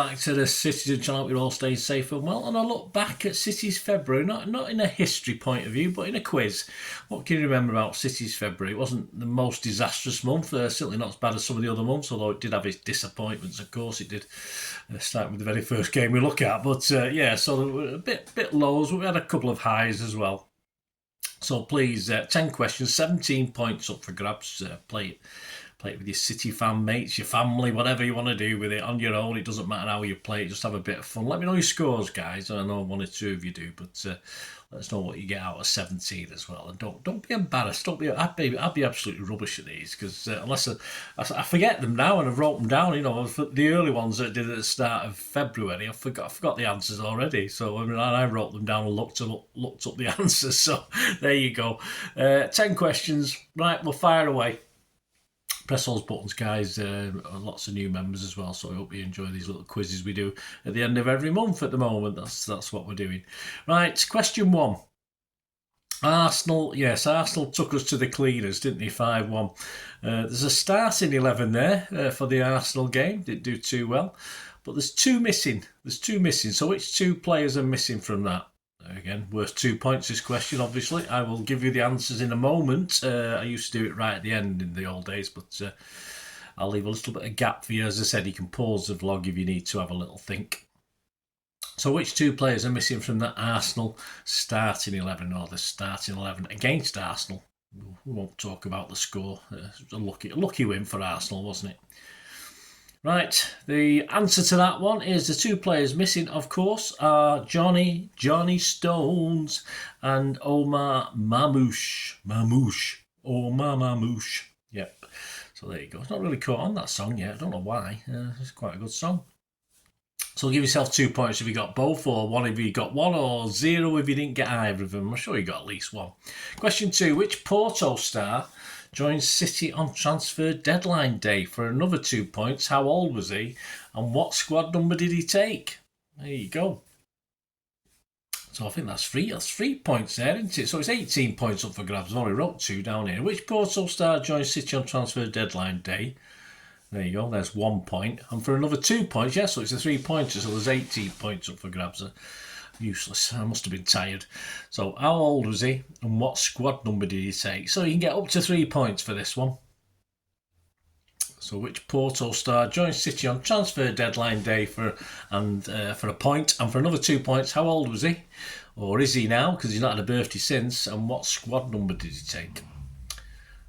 back to the Citizen channel. We're all staying safe and well. And I look back at City's February, not in a history point of view, but in a quiz. What can you remember about City's February? It wasn't the most disastrous month, certainly not as bad as some of the other months, although it did have its disappointments, of course. It did start with the very first game we look at. But yeah, so there were a bit lows, but we had a couple of highs as well. So please, 10 questions, 17 points up for grabs. Play it with your City fan mates, your family, whatever you want to do with it, on your own. It doesn't matter how you play it, just have a bit of fun. Let me know your scores, guys. I know one or two of you do, but let us know what you get out of 17 as well. And don't be embarrassed. I'd be absolutely rubbish at these, because unless I forget them now, and I've wrote them down. You know, the early ones that I did at the start of February, I forgot the answers already. So I wrote them down and looked up the answers. So there you go. 10 questions. Right, we'll fire away. Press those buttons, guys. Lots of new members as well, so I hope you enjoy these little quizzes we do at the end of every month at the moment. That's what we're doing. Right, question 1. Arsenal took us to the cleaners, didn't they? 5-1. There's a starting 11 there for the Arsenal game. Didn't do too well, but there's two missing. So which two players are missing from that? Again, worth 2 points this question, obviously. I will give you the answers in a moment. I used to do it right at the end in the old days, but I'll leave a little bit of gap for you. As I said, you can pause the vlog if you need to have a little think. So which two players are missing from the Arsenal starting 11, or the starting 11 against Arsenal? We won't talk about the score. A lucky win for Arsenal, wasn't it? Right, the answer to that one is the two players missing, of course, are Johnny Stones and Omar Mamouche. Omar Mamouche. Yep. So there you go. It's not really caught on, that song yet. I don't know why. It's quite a good song. So give yourself 2 points if you got both, or one if you got one, or 0 if you didn't get either of them. I'm sure you got at least one. Question 2. Which Porto star joined City on transfer deadline day? For another 2 points, how old was he and what squad number did he take? There you go. So I think that's 3 points there, isn't it? So it's 18 points up for grabs. I've only wrote 2 down here. Which Porto star joined City on transfer deadline day? There you go, there's 1 point. And for another 2 points, yeah, so it's a 3-pointer, so there's 18 points up for grabs. Useless. I must have been tired. So how old was he and what squad number did he take? So you can get up to 3 points for this one. So which Porto star joined City on transfer deadline day for a point, and for another 2 points, how old was he, or is he now, because he's not had a birthday since, and what squad number did he take?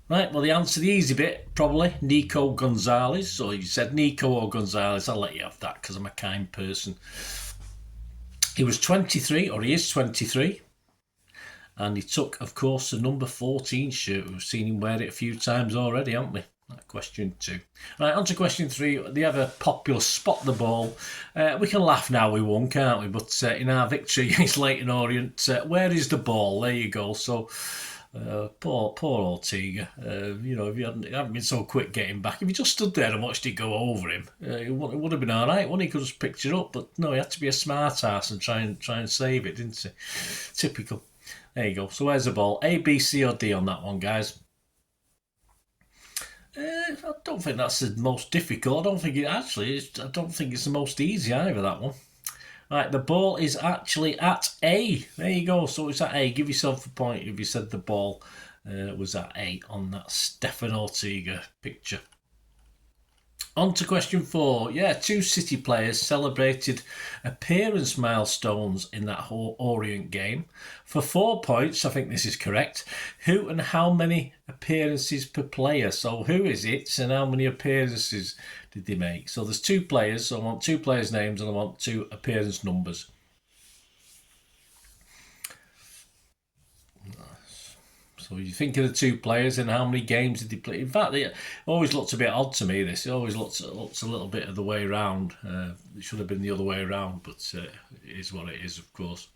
Right, well, the answer, the easy bit, probably Nico Gonzalez. So you said Nico or Gonzalez. I'll let you have that because I'm a kind person. He was 23, or he is 23, and he took, of course, the number 14 shirt. We've seen him wear it a few times already, haven't we? Question 2. Right, on to question 3. The ever popular spot the ball. We can laugh now we won, can't we? But in our victory against Leyton Orient, where is the ball? There you go. So poor Ortega. You know, if you hadn't been so quick getting back, if he just stood there and watched it go over him, it would have been all right. He could have just picked it up, but no, he had to be a smart ass and try and save it, didn't he? Typical. There you go. So where's the ball? A, B, C, or D on that one, guys? I don't think that's the most difficult. I don't think it's the most easy either, that one. Right, the ball is actually at A. There you go. So it's at A. Give yourself a point if you said the ball was at A on that Stefan Ortega picture. On to question 4. Yeah, 2 City players celebrated appearance milestones in that whole Orient game. For 4 points, I think this is correct. Who and how many appearances per player? So who is it and how many appearances did they make? So there's 2 players, so I want 2 players' names and I want 2 appearance numbers. So you think of the 2 players and how many games did they play? In fact, it always looks a bit odd to me, this. It always looks a little bit of the way around. It should have been the other way around, but it is what it is, of course.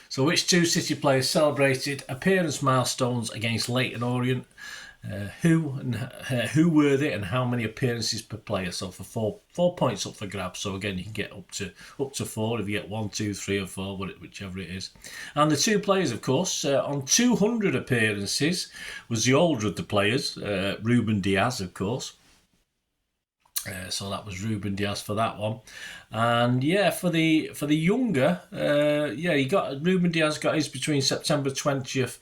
So which 2 City players celebrated appearance milestones against Leyton Orient? Who were they and how many appearances per player? So for 4 points up for grabs. So again, you can get up to 4 if you get 1, 2, 3 or 4, whichever it is. And the 2 players, of course, on 200 appearances was the older of the players, Ruben Diaz, of course. So that was Ruben Diaz for that one, and yeah, for the younger, he got Ruben Diaz got his between September 20th,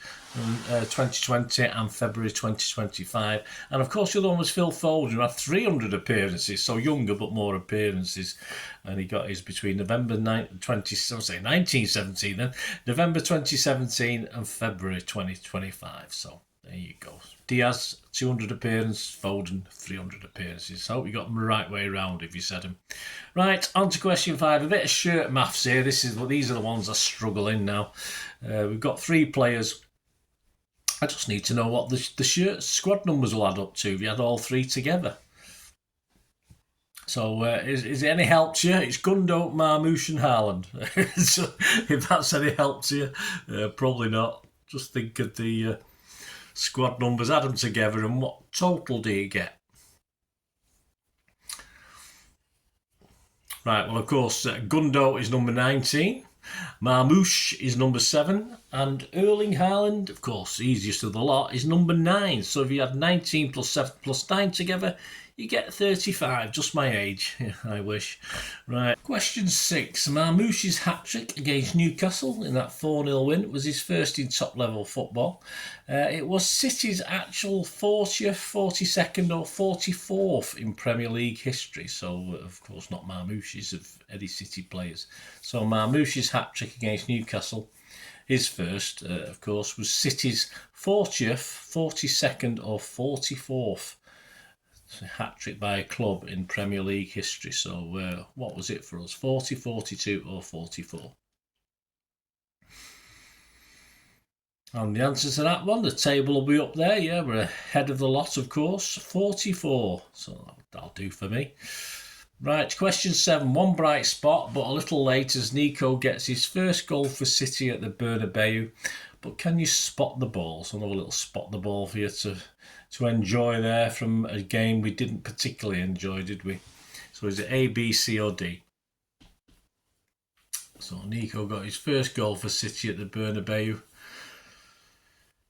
2020 and February 2025, and of course the other one was Phil Foden, who had 300 appearances, so younger but more appearances, and he got his between November 1917 then, November 2017 and February 2025. So there you go. Diaz, 200 appearances, Foden, 300 appearances. So we got them the right way around if you said them. Right, on to question 5. A bit of shirt maths here. These are the ones I struggle in now. We've got 3 players. I just need to know what the shirt squad numbers will add up to if you had all 3 together. So is it any help to you? It's Gundo, Marmouche and Haaland. So if that's any help to you, probably not. Just think of the squad numbers, add them together, and what total do you get? Right, well, of course, Gundo is number 19, Marmouche is number 7, and Erling Haaland, of course, easiest of the lot, is number 9. So if you had 19 plus 7 plus 9 together, you get 35, just my age. Yeah, I wish. Right, question 6. Marmouche's hat-trick against Newcastle in that 4-0 win was his first in top-level football. It was City's actual 40th, 42nd or 44th in Premier League history. So, of course, not Marmouche's, of any City players. So Marmouche's hat-trick against Newcastle, his first, of course, was City's 40th, 42nd or 44th. Hat-trick by a club in Premier League history. So what was it for us? 40, 42 or 44? And the answer to that one, the table will be up there. Yeah, we're ahead of the lot, of course. 44. So that'll do for me. Right, question 7. One bright spot, but a little late as Nico gets his first goal for City at the Bernabeu. But can you spot the ball? So another little spot the ball for you to enjoy there from a game we didn't particularly enjoy, did we? So is it A, B, C or D? So Nico got his first goal for City at the Bernabeu.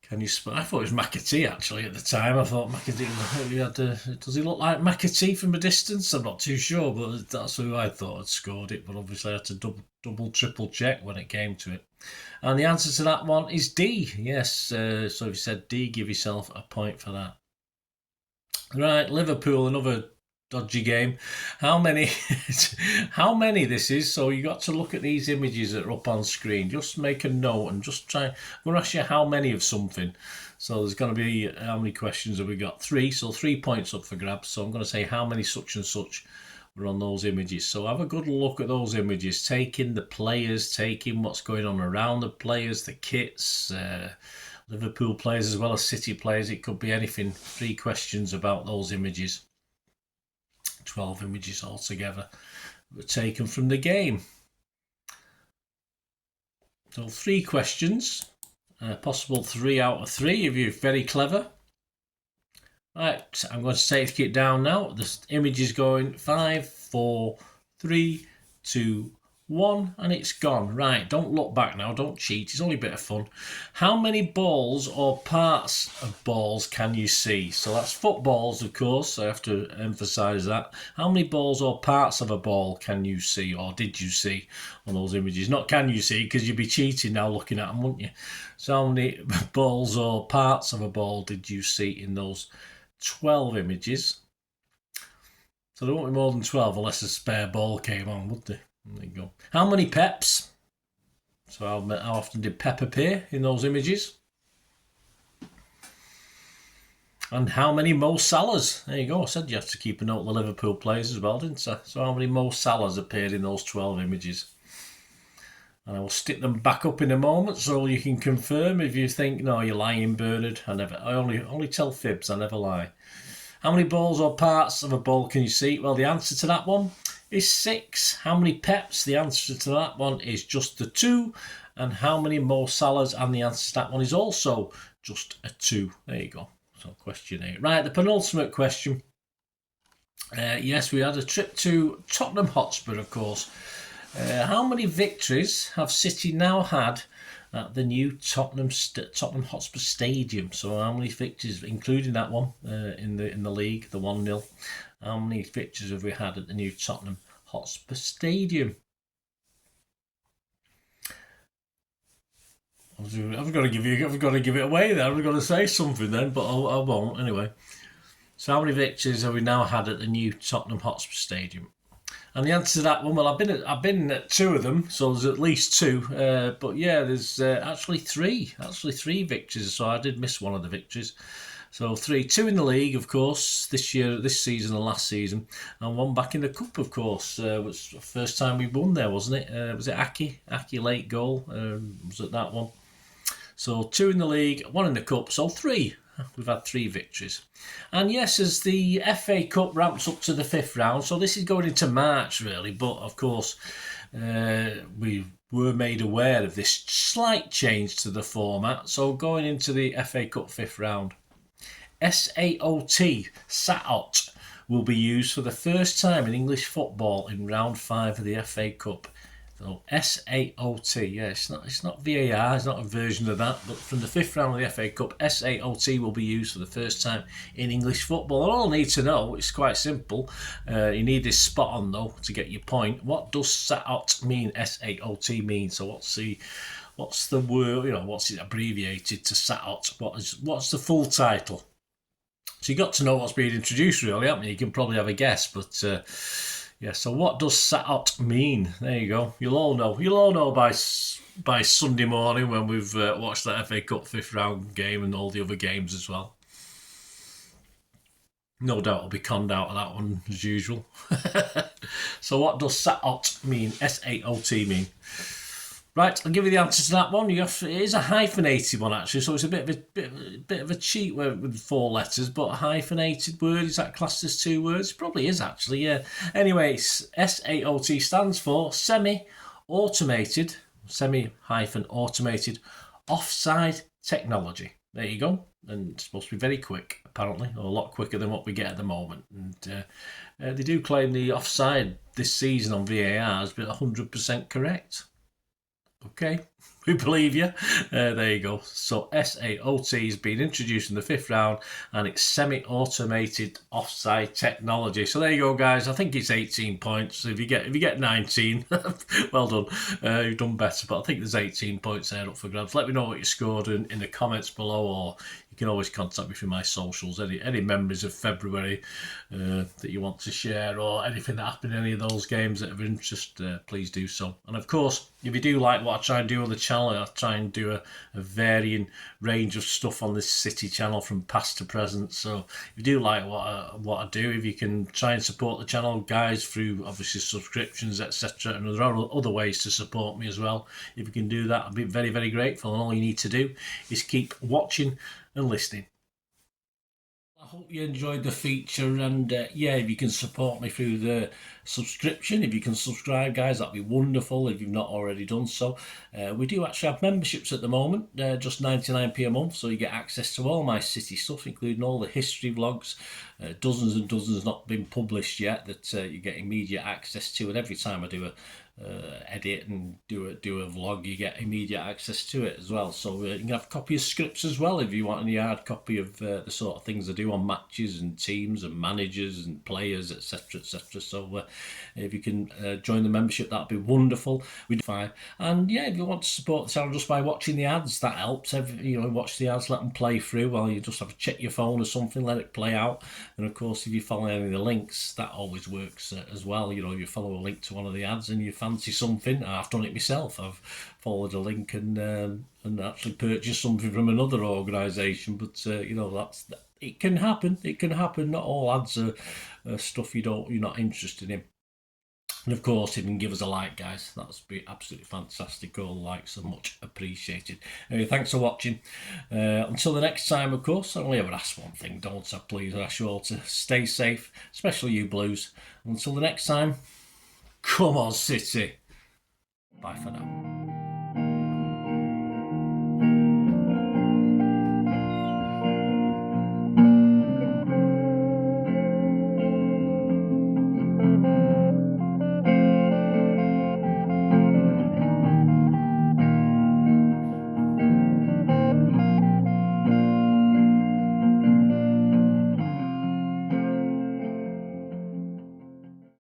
Can you spot? I thought it was McAtee actually at the time. I thought McAtee does he look like McAtee from a distance? I'm not too sure, but that's who I thought had scored it. But obviously I had to double, triple check when it came to it. And the answer to that one is D. Yes, so if you said D, give yourself a point for that. Right, Liverpool, another dodgy game. How many this is? So you got to look at these images that are up on screen. Just make a note and just try. I'm going to ask you how many of something. So there's going to be, how many questions have we got? 3, so 3 points up for grabs. So I'm going to say how many such and such were on those images. So have a good look at those images. Take in the players, take in what's going on around the players, the kits, Liverpool players as well as City players. It could be anything. 3 questions about those images. 12 images altogether were taken from the game. So 3 questions. Possible 3 out of 3 if you're very clever. Right, I'm going to take it down now. The image is going 5, 4, 3, 2, 1, and it's gone. Right, don't look back now, don't cheat, it's only a bit of fun. How many balls or parts of balls can you see? So that's footballs, of course, I have to emphasise that. How many balls or parts of a ball can you see, or did you see on those images? Not can you see, because you'd be cheating now looking at them, wouldn't you? So how many balls or parts of a ball did you see in those 12 images? So there won't be more than 12 unless a spare ball came on, would there? There you go. How many Peps? So how often did Pep appear in those images? And how many Mo Salahs? There you go. I said you have to keep a note of the Liverpool players as well, didn't I? So how many Mo Salahs appeared in those 12 images? And I will stick them back up in a moment so you can confirm if you think, no, you're lying, Bernard. I only tell fibs, I never lie. How many balls or parts of a ball can you see? Well, the answer to that one is 6. How many Peps? The answer to that one is just the 2. And how many Mo Salahs? And the answer to that one is also just a 2. There you go. So question 8. Right, the penultimate question. Yes, we had a trip to Tottenham Hotspur, of course. How many victories have City now had at the new Tottenham Hotspur Stadium? So how many victories, including that one in the league, the 1-0? How many victories have we had at the new Tottenham Hotspur Stadium? I've got to give it away then. I've got to say something then, but I won't anyway. So how many victories have we now had at the new Tottenham Hotspur Stadium? And the answer to that one, well, I've been at 2 of them, so there's at least 2. But yeah, there's actually 3 victories. So I did miss one of the victories. So 2 in the league, of course, this season and last season, and 1 back in the cup, of course. Was the first time we won there, wasn't it? Was it Aki late goal? Was it that one? So 2 in the league, 1 in the cup, so 3. We've had 3 victories. And yes, as the FA Cup ramps up to the 5th round, so this is going into March really, but of course we were made aware of this slight change to the format. So going into the FA Cup 5th round, SAOT will be used for the first time in English football in round 5 of the FA Cup. So SAOT, yeah, it's not VAR, it's not a version of that, but from the 5th round of the FA Cup, SAOT will be used for the first time in English football. And all I need to know, it's quite simple, you need this spot on though to get your point. What does SAOT mean, SAOT mean? So what's the word, what's it abbreviated to SAOT? What's the full title? So you got to know what's being introduced really, haven't you? You can probably have a guess, but yeah, so what does SAOT mean? There you go. You'll all know by Sunday morning when we've watched that FA Cup 5th round game and all the other games as well. No doubt I'll be conned out of that one as usual. So what does SAOT mean? SAOT mean? Right, I'll give you the answer to that one. It is a hyphenated one actually, so it's a bit of a cheat with 4 letters, but a hyphenated word, is that classed as 2 words? It probably is actually, yeah. Anyway, SAOT stands for semi-automated offside technology. There you go. And it's supposed to be very quick, apparently, or a lot quicker than what we get at the moment. And they do claim the offside this season on VAR has been 100% correct. Okay, we believe you. There you go. So SAOT has been introduced in the 5th round, and it's semi-automated offside technology. So there you go, guys. I think it's 18 points. If you get 19, well done. You've done better. But I think there's 18 points there up for grabs. Let me know what you scored in the comments below, or you can always contact me through my socials. Any memories of February that you want to share, or anything that happened in any of those games that are of interest, please do so. And of course, if you do like what I try and do on the channel, I try and do a varying range of stuff on this City channel from past to present. So if you do like what I do, if you can try and support the channel, guys, through obviously subscriptions, etc., and there are other ways to support me as well. If you can do that, I'd be very, very grateful. And all you need to do is keep watching and listening. I hope you enjoyed the feature, and yeah, if you can support me through the subscription, if you can subscribe, guys, that'd be wonderful if you've not already done so. We do actually have memberships at the moment, just 99p a month, so you get access to all my City stuff, including all the history vlogs, dozens and dozens not been published yet that you get immediate access to, and every time I do a edit and do a vlog, you get immediate access to it as well. So you can have a copy of scripts as well if you want any hard copy of the sort of things I do on matches and teams and managers and players, etc., etc. So if you can join the membership, that'd be wonderful. We'd fine. And yeah, if you want to support the channel just by watching the ads, that helps. Watch the ads, let them play through while you just have to check your phone or something, let it play out. And of course, if you follow any of the links, that always works as well. If you follow a link to one of the ads and you fancy something, I've done it myself. I've followed a link and actually purchased something from another organisation. But it can happen. It can happen. Not all ads are stuff you're not interested in. And of course, if you can give us a like, guys, that would be absolutely fantastic. All likes are much appreciated. Anyway, thanks for watching. Until the next time, of course, I only ever ask one thing, don't I? Please, I ask you all to stay safe, especially you Blues. Until the next time, come on, City. Bye for now.